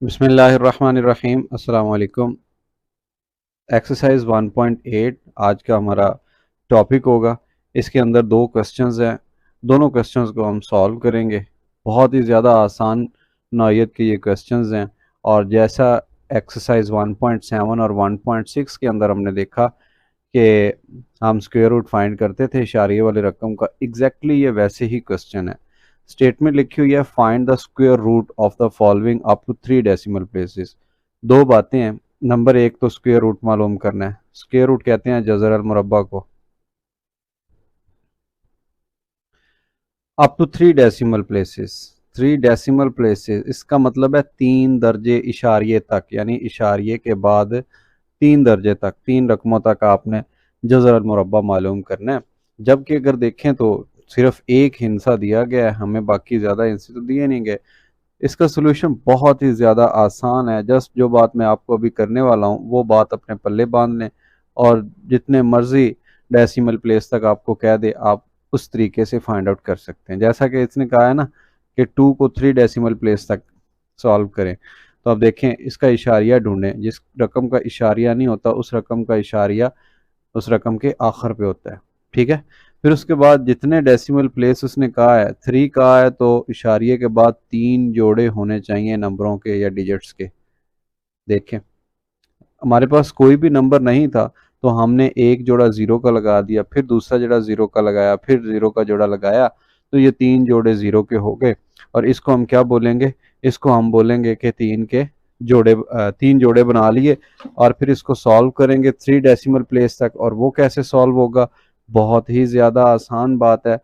बिस्मिल्लाहिर्रहमानिर्रहीम। अस्सलाम वालेकुम। एक्सरसाइज 1.8 आज का हमारा टॉपिक होगा। इसके अंदर दो क्वेश्चंस हैं, दोनों क्वेश्चंस को हम सॉल्व करेंगे। बहुत ही ज़्यादा आसान नौइयत के ये क्वेश्चंस हैं और जैसा एक्सरसाइज 1.7 और 1.6 के अंदर हमने देखा कि हम स्क्वायर रूट फाइंड करते थे इशारे वाले रकम का, एग्जैक्टली ये वैसे ही क्वेश्चन है। स्टेटमेंट लिखी हुई है, find the square root of the following up to 3 decimal places. दो बातें हैं। नंबर एक तो स्क्वायर रूट मालूम करना है। स्क्वायर रूट कहते हैं जज़र अल मुरब्बा को। Up to 3 decimal places, 3 decimal places इसका मतलब है 3 दर्जे इशारिये तक, यानी इशारिये के बाद 3 दर्जे तक, 3 रकमों तक आपने जज़र अल मुरब्बा मालूम करना है। जबकि अगर देखें तो सिर्फ एक हिंसा दिया गया है हमें, बाकी ज़्यादा हिंसे तो दिए नहीं गए। इसका सोल्यूशन बहुत ही ज़्यादा आसान है। जस्ट जो बात मैं आपको अभी करने वाला हूँ वो बात अपने पल्ले बांध लें और जितने मर्जी डेसिमल प्लेस तक आपको कह दे आप उस तरीके से फाइंड आउट कर सकते हैं। जैसा कि इसने कहा है ना कि 2 को 3 डेसिमल प्लेस तक सॉल्व करें, तो अब देखें इसका इशारिया ढूंढें। जिस रकम का इशारिया नहीं होता उस रकम का इशारिया उस रकम के आखिर पे होता है। ठीक है। फिर उसके बाद जितने डेसिमल प्लेस उसने कहा है 3 कहा है, तो इशारिये के बाद 3 जोड़े होने चाहिए नंबरों के या डिजिट्स के। देखें हमारे पास कोई भी नंबर नहीं था तो हमने एक जोड़ा ज़ीरो का लगा दिया, फिर दूसरा जोड़ा ज़ीरो का लगाया, फिर ज़ीरो का जोड़ा लगाया, तो ये 3 जोड़े ज़ीरो के हो गए। और इसको हम क्या बोलेंगे? इसको हम बोलेंगे कि 3 जोड़े बना लिए और फिर इसको सॉल्व करेंगे 3 डेसिमल प्लेस तक। और वो कैसे सॉल्व होगा? बहुत ही ज़्यादा आसान बात है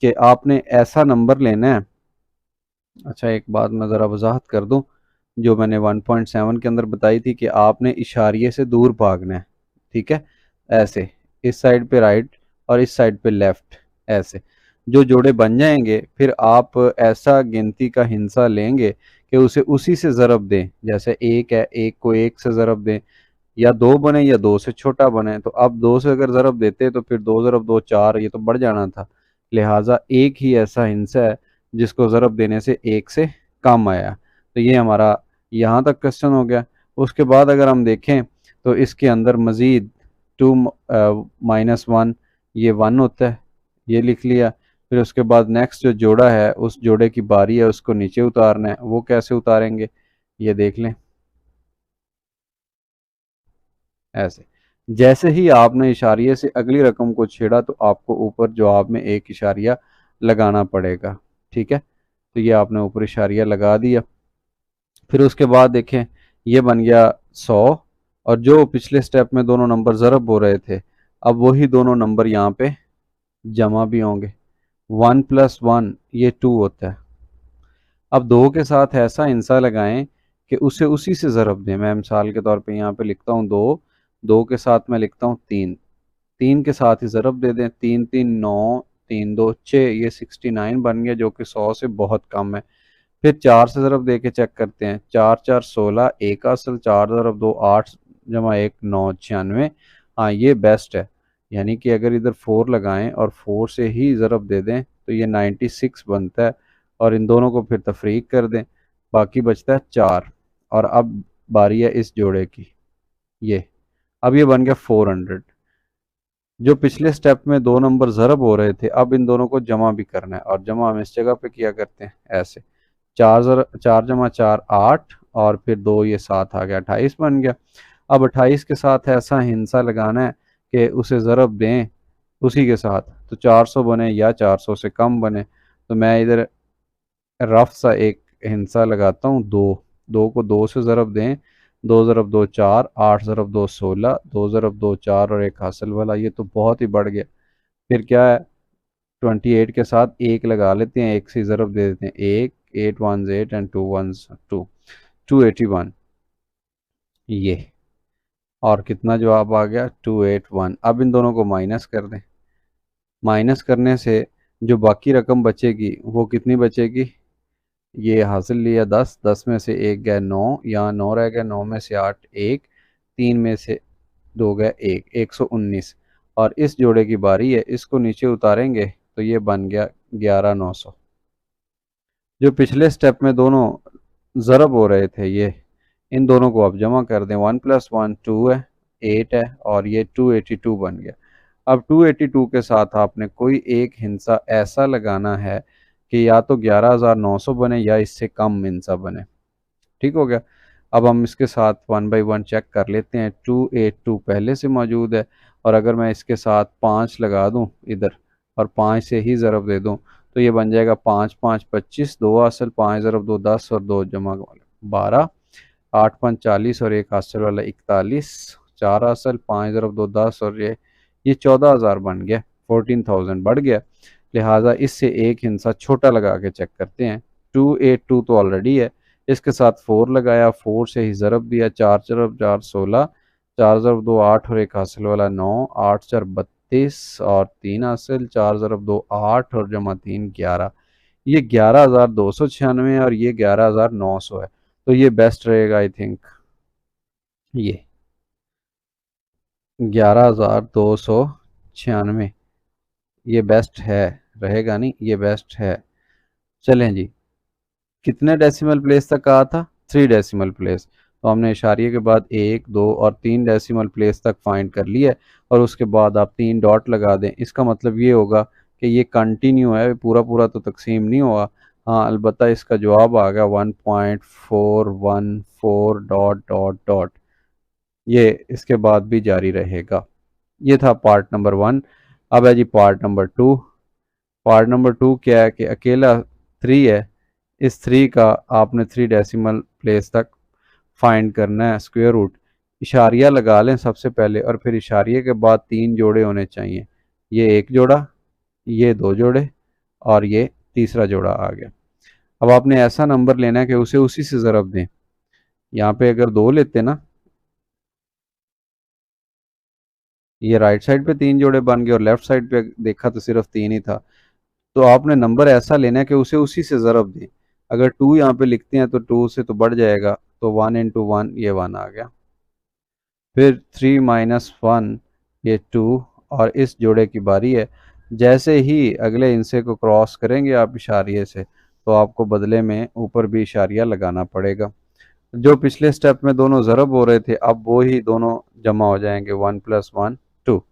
कि आपने ऐसा नंबर लेना है। अच्छा, एक बात मैं ज़रा वजाहत कर दूं, जो मैंने 1.7 के अंदर बताई थी कि आपने इशारिये से दूर भागना है। ठीक है, ऐसे इस साइड पे राइट और इस साइड पे लेफ्ट, ऐसे जो जोड़े बन जाएंगे फिर आप ऐसा गिनती का हिंसा लेंगे कि उसे उसी से ज़रब दें। जैसे एक है, एक को एक से ज़रब दें, या दो बने या दो से छोटा बने। तो अब दो से अगर ज़रब देते तो फिर दो ज़रब दो चार, ये तो बढ़ जाना था। लिहाजा एक ही ऐसा हिंसा है जिसको ज़रब देने से एक से कम आया। तो ये हमारा यहाँ तक क्वेश्चन हो गया। उसके बाद अगर हम देखें तो इसके अंदर मज़ीद 2 -1 ये 1 होता है, ये लिख लिया। फिर उसके बाद नेक्स्ट जो जोड़ा है उस जोड़े की बारी है उसको नीचे उतारना है। वो कैसे उतारेंगे ये देख लें। ऐसे जैसे ही आपने इशारिये से अगली रकम को छेड़ा तो आपको ऊपर जवाब में एक इशारिया लगाना पड़ेगा। ठीक है, तो ये आपने ऊपर इशारिया लगा दिया। फिर उसके बाद देखें ये बन गया 100, और जो पिछले स्टेप में दोनों नंबर ज़रब हो रहे थे अब वही दोनों नंबर यहाँ पे जमा भी होंगे। 1 + 1 ये 2 होता है। अब दो के साथ ऐसा हिंसा लगाएं कि उसे उसी से ज़रब दें। मैं मिसाल के तौर पे यहाँ पे लिखता हूँ दो, दो के साथ मैं लिखता हूँ तीन, तीन के साथ ही ज़रब दे दें। तीन तीन नौ, तीन दो छः, ये 69 बन गया जो कि 100 से बहुत कम है। फिर चार से ज़रब दे के चेक करते हैं। चार चार 16, एक असल, चार ज़रब दो 8 जमा एक 9, 96। हाँ ये बेस्ट है, यानी कि अगर इधर 4 लगाएं और 4 से ही ज़रब दे दें तो ये 96 बनता है। और इन दोनों को फिर तफरीक कर दें, बाकी बचता है 4। और अब बारी है इस जोड़े की, ये अब ये बन गया 400। जो पिछले स्टेप में दो नंबर ज़रब हो रहे थे अब इन दोनों को जमा भी करना है, और जमा हम इस जगह पे किया करते हैं ऐसे। 4 जमा 4 8, और फिर 2 ये 7 आ गया, 28 बन गया। अब 28 के साथ ऐसा हिंसा लगाना है कि उसे ज़रब दें उसी के साथ, तो 400 बने या 400 से कम बने। तो मैं इधर रफ सा एक हिंसा लगाता हूँ, दो, दो को दो से ज़रब दें। दो ज़रब दो चार, आठ ज़रब दो 16, दो ज़रब दो चार और एक हासिल वाला, ये तो बहुत ही बढ़ गया। फिर क्या है, 28 के साथ एक लगा लेते हैं, एक से ज़रब दे देते हैं एक, 8 1 8 एंड 2 1 2, 281 ये। और कितना जवाब आ गया 281। अब इन दोनों को माइनस कर दें। माइनस करने से जो बाकी रकम बचेगी वो कितनी बचेगी? ये हासिल लिया 10, 10 में से एक गया 9, यहाँ 9 रह गया, 9 में से 8 1, 3 में से 2 गया 1, 119। और इस जोड़े की बारी है, इसको नीचे उतारेंगे तो ये बन गया 11 900। जो पिछले स्टेप में दोनों ज़रब हो रहे थे ये इन दोनों को आप जमा कर दें, 1 + 1 2 है, 8 है और ये 282 बन गया। अब 282 के साथ आपने कोई एक हिंसा ऐसा लगाना है कि या तो 11,900 बने या इससे कम हिंसा बने। ठीक हो गया। अब हम इसके साथ 1 बाई 1 चेक कर लेते हैं। 282 पहले से मौजूद है और अगर मैं इसके साथ 5 लगा दूं इधर और 5 से ही ज़रब दे दूं तो ये बन जाएगा 5 5 25, 2 हासिल, 5 ज़रब 2 10 और 2 जमा 12, 8 5 40 और एक हासिल वाला 41, 4 हासिल, 5 ज़रब 2 10 और ये 14,000 बन गया, 14,000 बढ़ गया। लिहाजा इससे एक हिंसा छोटा लगा के चेक करते हैं। 282 तो ऑलरेडी है, इसके साथ 4 लगाया, 4 से ही ज़रब दिया, 4 ज़रब 4 16, 4 ज़रब 2 8 और एक हासिल वाला 9, 8 4 32 और 3 हासिल, 4 ज़रब 2 8 और जमा 3 11। ये 11,296 और ये 11,900 है, तो ये बेस्ट रहेगा आई थिंक। ये 11,296 ये बेस्ट है, रहेगा नहीं, ये बेस्ट है। चलें जी, कितने डेसिमल प्लेस तक कहा था? 3 डेसिमल प्लेस। तो हमने इशारिये के बाद 1 2 और 3 डेसिमल प्लेस तक फाइंड कर लिया है और उसके बाद आप 3 डॉट लगा दें। इसका मतलब ये होगा कि ये कंटिन्यू है, पूरा पूरा तो तकसीम नहीं हुआ। हाँ, अलबत्ता इसका जवाब आ गया 1.414 डॉट डॉट डॉट। ये इसके बाद भी जारी रहेगा। ये था पार्ट नंबर 1। अब है जी पार्ट नंबर 2। पार्ट नंबर 2 क्या है कि अकेला 3 है, इस 3 का आपने 3 डेसिमल प्लेस तक फाइंड करना है स्क्वायर रूट। इशारिया लगा लें सबसे पहले और फिर इशारिये के बाद 3 जोड़े होने चाहिए। ये एक जोड़ा, ये 2 जोड़े और ये तीसरा जोड़ा आ गया। अब आपने ऐसा नंबर लेना है कि उसे उसी से ज़रब दें। यहाँ पे अगर 2 लेते ना, ये राइट साइड पे 3 जोड़े बन गए और लेफ्ट साइड पे देखा तो सिर्फ 3 ही था। तो आपने नंबर ऐसा लेना है कि उसे उसी से ज़रब दें। अगर 2 यहाँ पे लिखते हैं तो 2 से तो बढ़ जाएगा, तो 1 इंटू 1 ये 1 आ गया। फिर 3 माइनस 1 ये 2 और इस जोड़े की बारी है। जैसे ही अगले हिस्से को क्रॉस करेंगे आप इशारिये से, तो आपको बदले में ऊपर भी इशारिया लगाना पड़ेगा। जो पिछले स्टेप में दोनों ज़रब हो रहे थे, अब वो ही दोनों जमा हो जाएंगे, 1 + 1 2।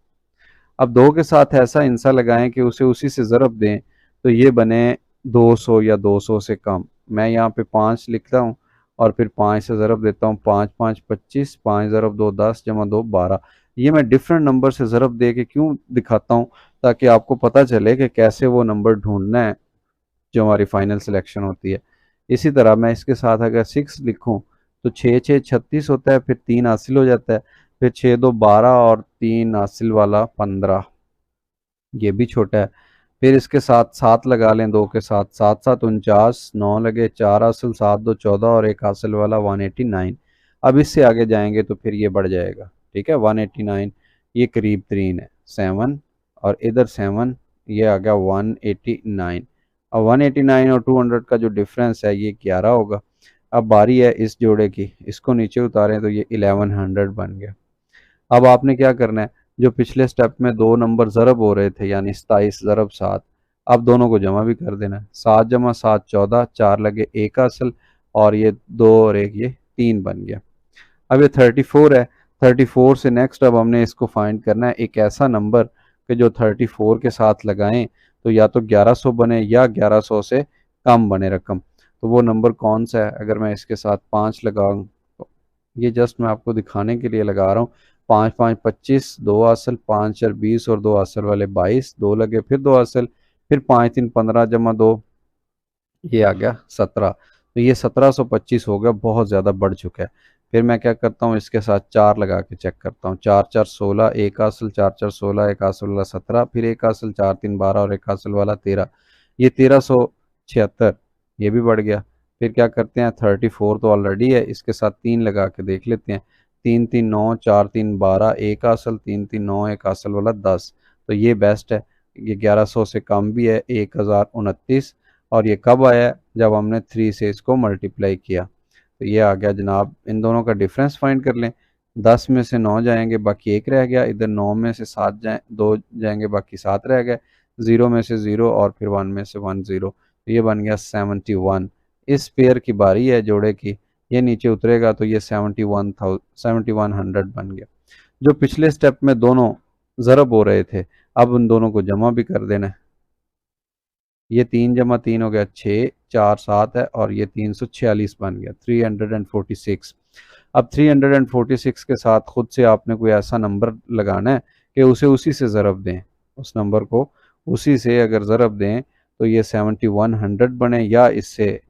अब 2 के साथ ऐसा हिंसा लगाएं कि उसे उसी से ज़रब दें, तो ये बने 200 या 200 से कम। मैं यहाँ पे 5 लिखता हूँ और फिर 5 से ज़रब देता हूँ, 5 5 25, 5 ज़रब 2 10 जमा 2 12। ये मैं डिफरेंट नंबर से ज़रब दे के क्यों दिखाता हूँ, ताकि आपको पता चले कि कैसे वो नंबर ढूंढना है जो हमारी फाइनल सिलेक्शन होती है। इसी तरह मैं इसके साथ अगर 6 लिखूं तो 6 6 36 होता है, फिर 3 हासिल हो जाता है, फिर 6 2 12 और 3 हासिल वाला 15, ये भी छोटा है। फिर इसके साथ 7 लगा लें, 2 के साथ 7 7 49, 9 लगे, 4 हासिल, 7 2 14 और एक हासिल वाला 189। अब इससे आगे जाएंगे तो फिर ये बढ़ जाएगा, ठीक है 189। ये करीब 3 है 7 और इधर 7, ये आ गया 189। अब 189 और 200 का जो डिफरेंस है ये 11 होगा। अब बारी है इस जोड़े की, इसको नीचे उतारें तो ये 1100 बन गया। अब आपने क्या करना है, जो पिछले स्टेप में 2 नंबर ज़रब हो रहे थे यानी 27 ज़रब 7, अब दोनों को जमा भी कर देना है। 7 जमा 7 14, 4 लगे एक असल और ये 2 और एक ये 3 बन गया। अब ये 34 है। 34 से नेक्स्ट अब हमने इसको फाइंड करना है एक ऐसा नंबर कि जो 34 के साथ लगाएं तो या तो 1100 बने या 1100 से कम बने रकम। तो वो नंबर कौन सा है? अगर मैं इसके साथ 5 लगाऊं, तो ये जस्ट मैं आपको दिखाने के लिए लगा रहा हूँ। 5 5 25, 2 असल, 5 4 20 और 2 असल वाले 22, 2 लगे फिर 2 असल, फिर 5 3 15 जमा 2, ये आ गया 17। तो ये 1725 हो गया, बहुत ज़्यादा बढ़ चुका है। फिर मैं क्या करता हूँ, इसके साथ 4 लगा के चेक करता हूँ। 4 4 16, एक हासिल, 4 4 16, एक हासिल वाला 17, फिर एक हासिल, 4 3 12 और एक हासिल वाला 13, ये 1376, ये भी बढ़ गया। फिर क्या करते हैं, 34 तो ऑलरेडी है, इसके साथ 3 लगा के देख लेते हैं। 3 3 9, 4 3 12, एक हासिल, 3 3 9, एक हासिल वाला 10, तो ये बेस्ट है। ये 1100 से कम भी है, 1029। और ये कब आया? जब हमने 3 से इसको मल्टीप्लाई किया। तो ये आ गया जनाब। इन दोनों का डिफरेंस फाइंड कर लें। 10 में से 9 जाएंगे, बाकी 1 रह गया। इधर 9 में से 7 जाए 2 जाएंगे, बाकी 7 रह गए। 0 में से 0 और फिर 1 में से 1 0, तो ये बन गया 71। इस पेयर की बारी है जोड़े की, ये नीचे उतरेगा तो ये 7100 बन गया। जो पिछले स्टेप में दोनों ज़रब हो रहे थे, अब उन दोनों को जमा भी कर देना है। ये 3 + 3 हो गया 6, 4 7 है और ये 346 बन गया 346। अब 346 के साथ खुद से आपने कोई ऐसा नंबर लगाना है कि उसे उसी से ज़रब दें, उस नंबर को उसी से अगर ज़रब दें तो ये 7100 बने या इससे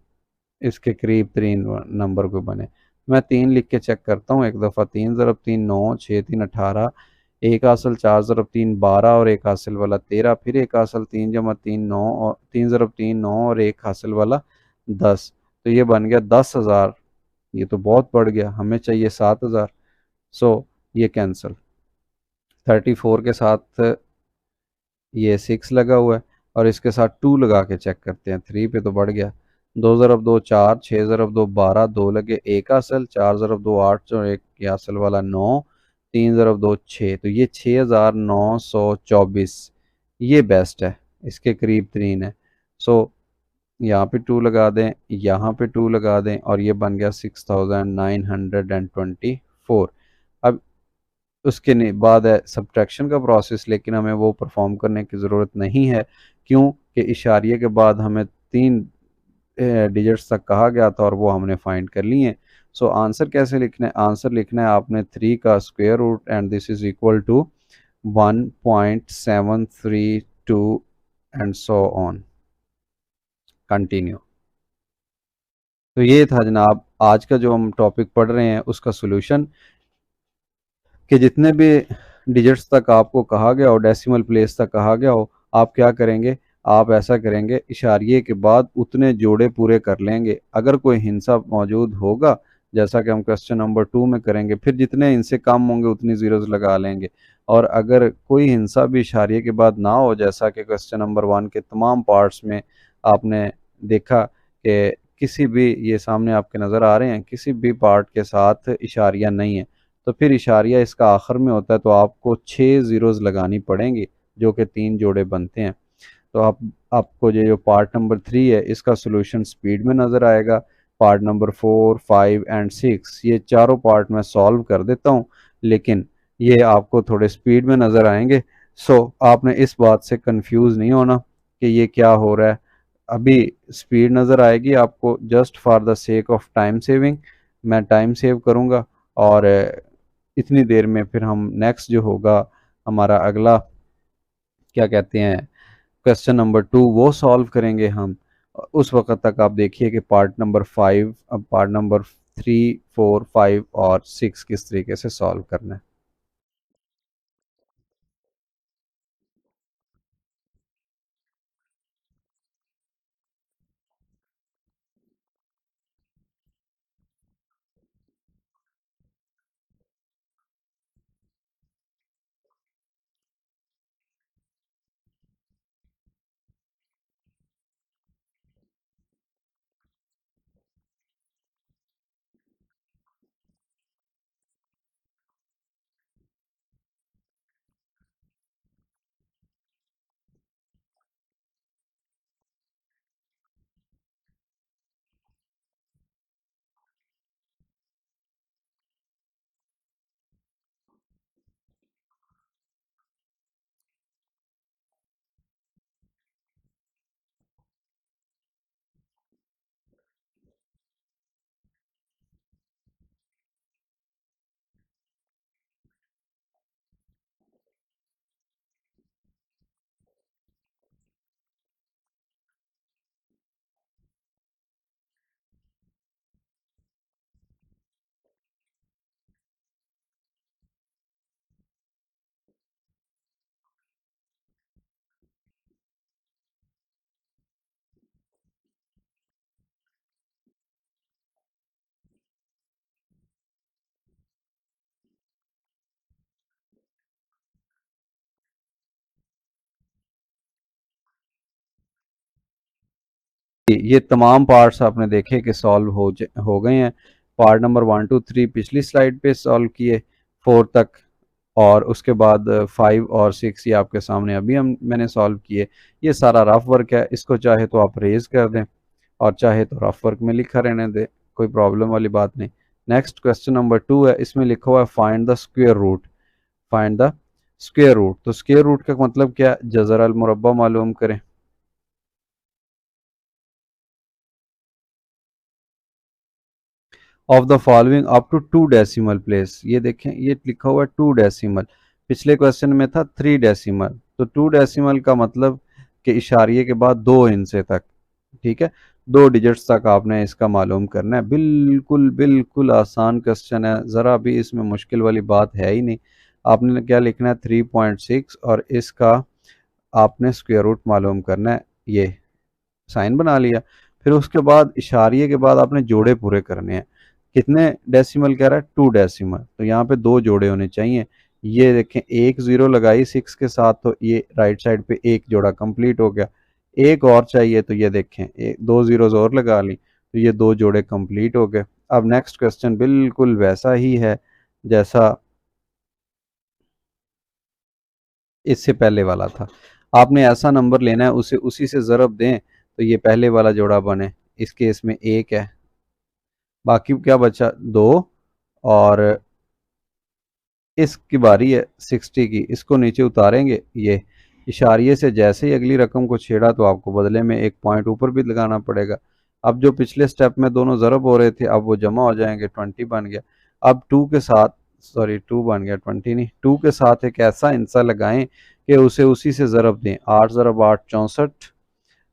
इसके करीब 3 नंबर को बने। मैं 3 लिख के चेक करता हूँ। एक दफ़ा 3 ज़रब 3 9, 6 3 18, 1 हासिल 4 ज़रब 3 12 और 1 हासिल वाला 13, फिर 1 हासिल 3 जमा 3 9 और 3 ज़रब 3 9 और 1 हासिल वाला 10। तो ये बन गया 10,000। ये तो बहुत बढ़ गया, हमें चाहिए 7,000। सो ये कैंसिल। 34 के साथ ये 6 लगा हुआ है और इसके साथ 2 लगा के चेक करते हैं। 3 पे तो बढ़ गया। 2 ज़रब 2 4, 6 ज़रब 2 12, 2 लगे 1 हासिल, 4 ज़रब 2 8 और 1 हासिल वाला 9, 3 ज़रब 2 6। तो ये 6,924 ये बेस्ट है, इसके करीब 3 है। सो यहाँ पे 2 लगा दें, यहाँ पे 2 लगा दें और ये बन गया 6,924। अब उसके बाद है सब्ट्रैक्शन का प्रोसेस, लेकिन हमें वो परफॉर्म करने की ज़रूरत नहीं है। क्यों कि इशारिये के बाद हमें 3 डिजिट्स तक कहा गया था और वो हमने फाइंड कर लिए। सो आंसर कैसे लिखना है? आंसर लिखना है आपने 3 का square root and this is equal to 1.732 and so on. Continue. तो ये था जनाब आज का जो हम टॉपिक पढ़ रहे हैं उसका सोल्यूशन, कि जितने भी डिजिट्स तक आपको कहा गया हो, डेसिमल प्लेस तक कहा गया हो, आप क्या करेंगे? आप ऐसा करेंगे, इशारिये के बाद उतने जोड़े पूरे कर लेंगे। अगर कोई हिंसा मौजूद होगा, जैसा कि हम क्वेश्चन नंबर 2 में करेंगे, फिर जितने इनसे कम होंगे उतनी ज़ीरोज़ लगा लेंगे। और अगर कोई हिंसा भी इशारिये के बाद ना हो, जैसा कि क्वेश्चन नंबर 1 के तमाम पार्ट्स में आपने देखा कि किसी भी, ये सामने आपके नज़र आ रहे हैं, किसी भी पार्ट के साथ इशारिया नहीं है, तो फिर इशारिया इसका आखिर में होता है, तो आपको 6 ज़ीरोज़ लगानी पड़ेंगी जो कि 3 जोड़े बनते हैं। तो आपको ये जो पार्ट नंबर 3 है इसका सॉल्यूशन स्पीड में नज़र आएगा। पार्ट नंबर 4 5 एंड 6 ये चारों पार्ट मैं सॉल्व कर देता हूँ, लेकिन ये आपको थोड़े स्पीड में नज़र आएंगे। सो आपने इस बात से कंफ्यूज नहीं होना कि ये क्या हो रहा है। अभी स्पीड नज़र आएगी आपको, just for the sake of time saving मैं टाइम सेव करूँगा और इतनी देर में फिर हम नेक्स्ट जो होगा हमारा अगला, क्या कहते हैं, क्वेश्चन नंबर 2 वो सॉल्व करेंगे हम। उस वक्त तक आप देखिए कि पार्ट नंबर 5, अब पार्ट नंबर 3 4 5 और 6 किस तरीके से सॉल्व करना है। ये तमाम पार्ट्स आपने देखे कि सॉल्व हो गए हैं। पार्ट नंबर 1 2 3 पिछली स्लाइड पे सॉल्व किए 4 तक, और उसके बाद 5 और 6 ये आपके सामने अभी मैंने सॉल्व किए। ये सारा रफ वर्क है, इसको चाहे तो आप रेज कर दें और चाहे तो रफ वर्क में लिखा रहने दें। कोई प्रॉब्लम वाली बात नहीं। नेक्स्ट क्वेश्चन नंबर 2 है, इसमें लिखा हुआ है find the square root. Find the square root, तो स्क्वायर रूट का मतलब क्या है? जज़र अल मुरब्बा मालूम करें। Of the following up to 2 decimal place. ये देखें, ये लिखा हुआ है 2 डेसिमल, पिछले क्वेश्चन में था 3 डेसिमल। तो 2 डेसिमल का मतलब कि इशारिये के बाद 2 हिस्से तक, ठीक है, 2 डिजिट्स तक आपने इसका मालूम करना है। बिल्कुल बिल्कुल आसान क्वेश्चन है, ज़रा भी इसमें मुश्किल वाली बात है ही नहीं। आपने क्या लिखना है? 3.6 और इसका आपने स्क्वायर रूट मालूम करना है। ये साइन बना लिया। फिर उसके बाद इशारिये के बाद आपने जोड़े पूरे करने हैं। कितने डेसिमल कह रहा है? 2 डेसिमल, तो यहाँ पे 2 जोड़े होने चाहिए। ये देखें, एक ज़ीरो लगाई 6 के साथ, तो ये राइट साइड पे एक जोड़ा कंप्लीट हो गया। एक और चाहिए, तो ये देखें, 2 ज़ीरोज़ और लगा ली, तो ये 2 जोड़े कंप्लीट हो गए। अब नेक्स्ट क्वेश्चन बिल्कुल वैसा ही है जैसा इससे पहले वाला था। आपने ऐसा नंबर लेना है, उसे उसी से ज़रब दें तो ये पहले वाला जोड़ा बने। इस केस में 1 है, बाकी क्या बचा? 2। और इसकी बारी है 60 की, इसको नीचे उतारेंगे। ये इशारिये से जैसे ही अगली रकम को छेड़ा तो आपको बदले में एक पॉइंट ऊपर भी लगाना पड़ेगा। अब जो पिछले स्टेप में दोनों ज़रब हो रहे थे, अब वो जमा हो जाएंगे, 20 बन गया। अब 2 के साथ, सॉरी 2 बन गया, 20 नहीं, 2 के साथ एक ऐसा इंसा लगाएं कि उसे उसी से ज़रब दें। 8 ज़रब 8 64,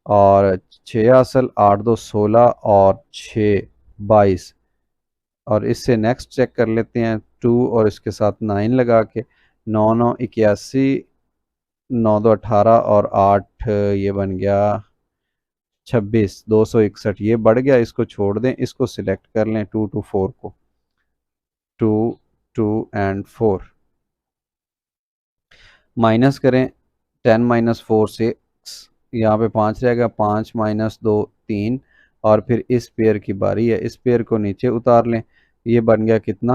और 6 असल 8 2 16 और 6 22। और इससे नेक्स्ट चेक कर लेते हैं, 2 और इसके साथ 9 लगा के, 9 9 81, 9 2 18 और 8 ये बन गया 26, 261। ये बढ़ गया, इसको छोड़ दें, इसको सिलेक्ट कर लें 2 2 4 को, 2 2 एंड 4। माइनस करें 10 माइनस 4 6, यहाँ पे 5 रहेगा, 5 माइनस 2 3। और फिर इस पेयर की बारी है, इस पेयर को नीचे उतार लें। ये बन गया कितना?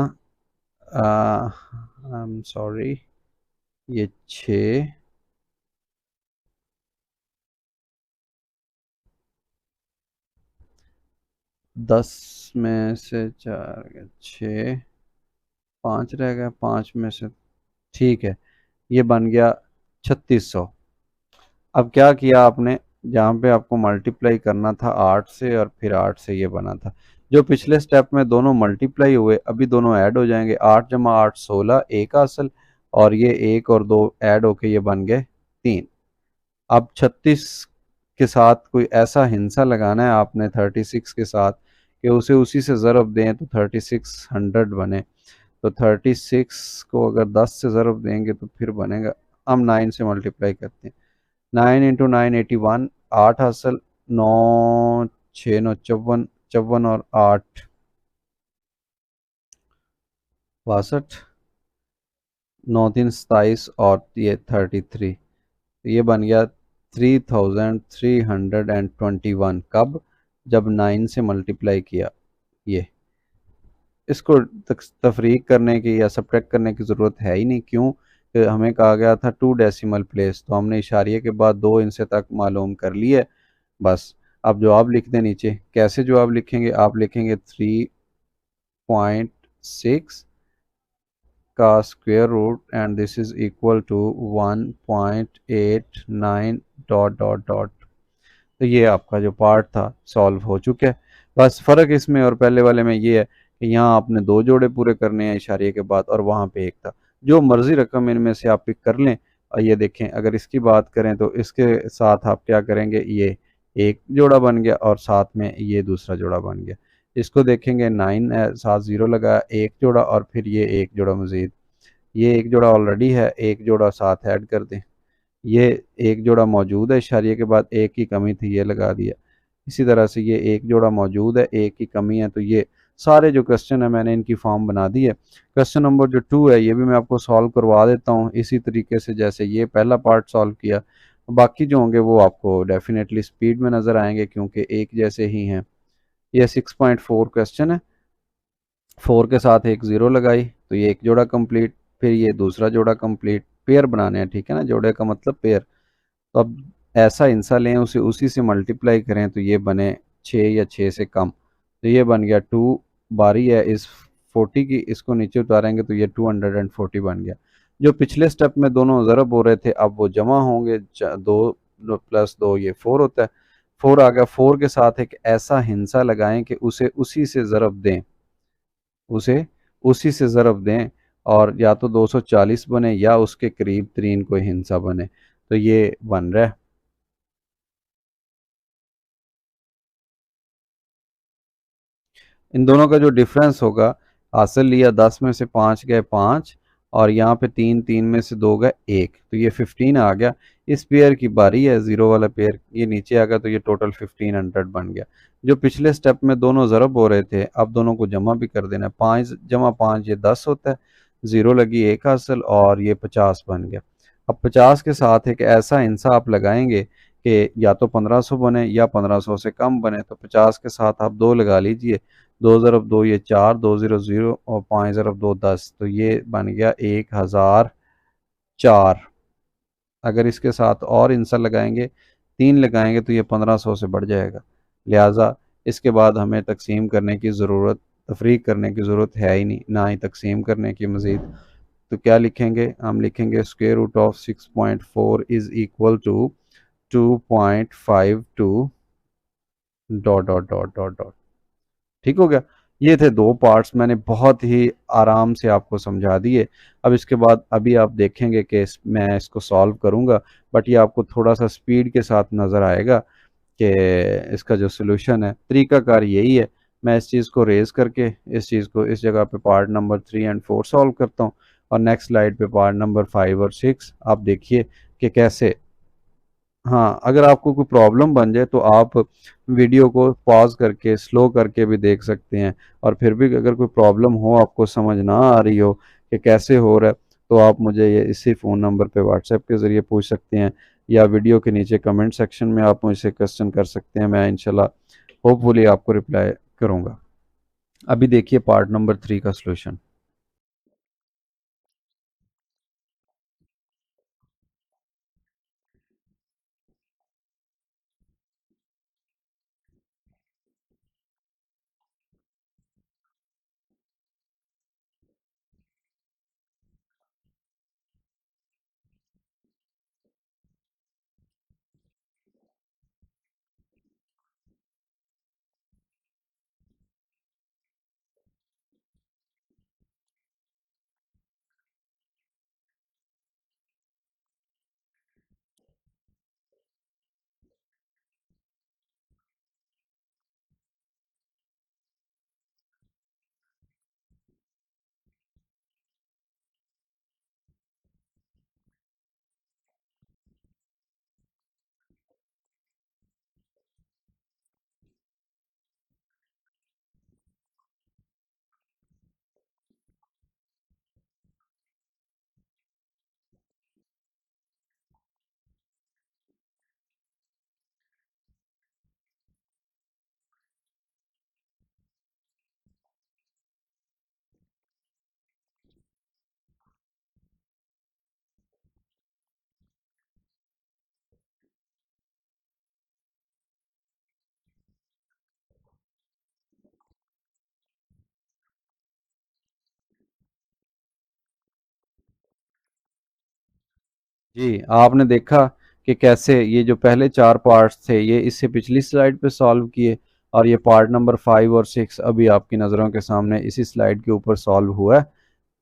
आई एम सॉरी, ये 6, 10 में से 4 गया, 6, 5 रह गया, 5 में से, ठीक है, ये बन गया 3600। अब क्या किया आपने? जहाँ पे आपको मल्टीप्लाई करना था 8 से और फिर 8 से ये बना था, जो पिछले स्टेप में दोनों मल्टीप्लाई हुए, अभी दोनों ऐड हो जाएंगे। 8 जमा 8 16, एक असल, और ये 1 और 2 ऐड होके ये बन गए 3। अब 36 के साथ कोई ऐसा हिंसा लगाना है आपने 36 के साथ कि उसे उसी से ज़रब दें तो 3600 बने। तो 36 को अगर 10 से ज़रब देंगे तो फिर बनेगा, हम 9 से मल्टीप्लाई करते हैं। 9 इंटू 9 81, 8 हासिल, 9 6 9 54, 54 और 8 62, 9 3 27 और ये 33। ये बन गया 3321। कब? जब 9 से मल्टीप्लाई किया। ये इसको तफरीक करने की या सब्ट्रैक्ट करने की ज़रूरत है ही नहीं। क्यों? कि हमें कहा गया था 2 डेसिमल प्लेस, तो हमने इशारिये के बाद 2 इनसे तक मालूम कर लिए। बस अब जवाब लिख दें नीचे। कैसे जवाब लिखेंगे? आप लिखेंगे 3.6 का square root and this is equal to 1.89 dot dot dot. तो ये आपका जो पार्ट था सॉल्व हो चुका है। बस फ़र्क इसमें और पहले वाले में ये है कि यहाँ आपने 2 जोड़े पूरे करने हैं इशारे के बाद, और वहाँ पे एक था। जो मर्ज़ी रकम इनमें से आप पिक कर लें। और ये देखें, अगर इसकी बात करें तो इसके साथ आप क्या करेंगे? ये एक जोड़ा बन गया और साथ में ये दूसरा जोड़ा बन गया। इसको देखेंगे 9 है, साथ 0 लगा, एक जोड़ा, और फिर ये एक जोड़ा मज़ीद। ये एक जोड़ा ऑलरेडी है, एक जोड़ा साथ ऐड कर दें। ये एक जोड़ा मौजूद है, इशारिये के बाद एक की कमी थी, ये लगा दिया। इसी तरह से ये एक जोड़ा मौजूद है, एक की कमी है, तो ये सारे जो क्वेश्चन है मैंने इनकी फॉर्म बना दी है। क्वेश्चन नंबर जो 2 है ये भी मैं आपको सॉल्व करवा देता हूँ इसी तरीके से जैसे ये पहला पार्ट सॉल्व किया। बाकी जो होंगे वो आपको डेफिनेटली स्पीड में नज़र आएंगे क्योंकि एक जैसे ही हैं। ये 6.4 क्वेश्चन है। 4 के साथ एक ज़ीरो लगाई तो ये एक जोड़ा कंप्लीट, फिर ये दूसरा जोड़ा कंप्लीट। पेयर बनाने हैं, ठीक है ना, जोड़े का मतलब पेयर। तो अब ऐसा इंसा लें, उसे उसी से मल्टीप्लाई करें तो ये बने 6 या 6 से कम। तो ये बन गया 2। बारी है इस 40 की, इसको नीचे उतारेंगे तो ये 240 बन गया। जो पिछले स्टेप में दोनों ज़रब हो रहे थे अब वो जमा होंगे, 2 + 2 ये 4 होता है। 4 आ गया, 4 के साथ एक ऐसा हिंसा लगाएं कि उसे उसी से ज़रब दें, उसे उसी से ज़रब दें, और या तो 240 बने या उसके करीब तरीन कोई हिंसा बने। तो ये बन रहा है। इन दोनों का जो डिफरेंस होगा, हासिल लिया 10 में से 5 गए 5, और यहाँ पे 3, 3 में से 2 गए 1, तो ये 15 आ गया। इस पेयर की बारी है, ज़ीरो वाला पेयर ये नीचे आ गया, तो ये टोटल 1500 बन गया। जो पिछले स्टेप में दोनों ज़रब हो रहे थे अब दोनों को जमा भी कर देना है। 5 + 5 ये 10 होता है, ज़ीरो लगी 1 हासिल, और ये 50 बन गया। अब 50 के साथ एक ऐसा इंसा आप लगाएंगे कि या तो 1500 बने या 1500 से कम बने, तो 50 के साथ आप 2 लगा लीजिए। 2 ज़रब 2 ये 4, 2 0 0 और 5 ज़रब 2 10, तो ये बन गया 1004। अगर इसके साथ और इंसा लगाएंगे, 3 लगाएंगे, तो ये 1500 से बढ़ जाएगा। लिहाजा इसके बाद हमें तकसीम करने की ज़रूरत, तफरीक करने की ज़रूरत है ही नहीं, ना ही तकसीम करने की मज़ीद। तो क्या लिखेंगे, हम लिखेंगे square root of 6.4 is equal to 2.52 dot dot dot dot dot. ठीक हो गया। ये थे 2 पार्ट्स, मैंने बहुत ही आराम से आपको समझा दिए। अब इसके बाद अभी आप देखेंगे कि मैं इसको सॉल्व करूँगा, बट ये आपको थोड़ा सा स्पीड के साथ नज़र आएगा कि इसका जो सोल्यूशन है, तरीकाकार यही है। मैं इस चीज़ को रेज़ करके इस चीज़ को इस जगह पे पार्ट नंबर 3 एंड 4 सॉल्व करता हूँ, और नेक्स्ट स्लाइड पे पार्ट नंबर 5 और 6 आप देखिए कि कैसे। हाँ, अगर आपको कोई प्रॉब्लम बन जाए तो आप वीडियो को पॉज़ करके स्लो करके भी देख सकते हैं, और फिर भी अगर कोई प्रॉब्लम हो, आपको समझ ना आ रही हो कि कैसे हो रहा है, तो आप मुझे ये इसी फ़ोन नंबर पे व्हाट्सएप के ज़रिए पूछ सकते हैं, या वीडियो के नीचे कमेंट सेक्शन में आप मुझसे क्वेश्चन कर सकते हैं। मैं इंशाल्लाह होपफुली आपको रिप्लाई करूँगा। अभी देखिए पार्ट नंबर 3 का सॉल्यूशन। जी, आपने देखा कि कैसे ये जो पहले 4 पार्ट्स थे ये इससे पिछली स्लाइड पे सॉल्व किए, और ये पार्ट नंबर 5 और 6 अभी आपकी नज़रों के सामने इसी स्लाइड के ऊपर सॉल्व हुआ है।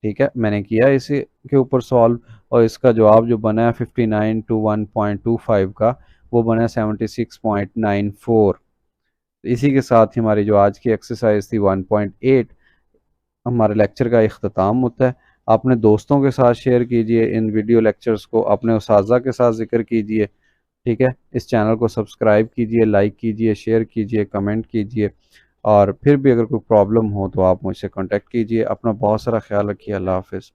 ठीक है, मैंने किया इसी के ऊपर सॉल्व, और इसका जवाब जो बना है 59 टू 1.25 का, वो बना है 76.94। इसी के साथ ही हमारी जो आज की एक्सरसाइज थी 1.8, हमारे लेक्चर का इख्तिताम होता है। अपने दोस्तों के साथ शेयर कीजिए इन वीडियो लेक्चर्स को, अपने उस्ताज़ा के साथ ज़िक्र कीजिए। ठीक है, इस चैनल को सब्सक्राइब कीजिए, लाइक कीजिए, शेयर कीजिए, कमेंट कीजिए, और फिर भी अगर कोई प्रॉब्लम हो तो आप मुझसे कांटेक्ट कीजिए। अपना बहुत सारा ख्याल रखिए। अल्लाह हाफ़िज़।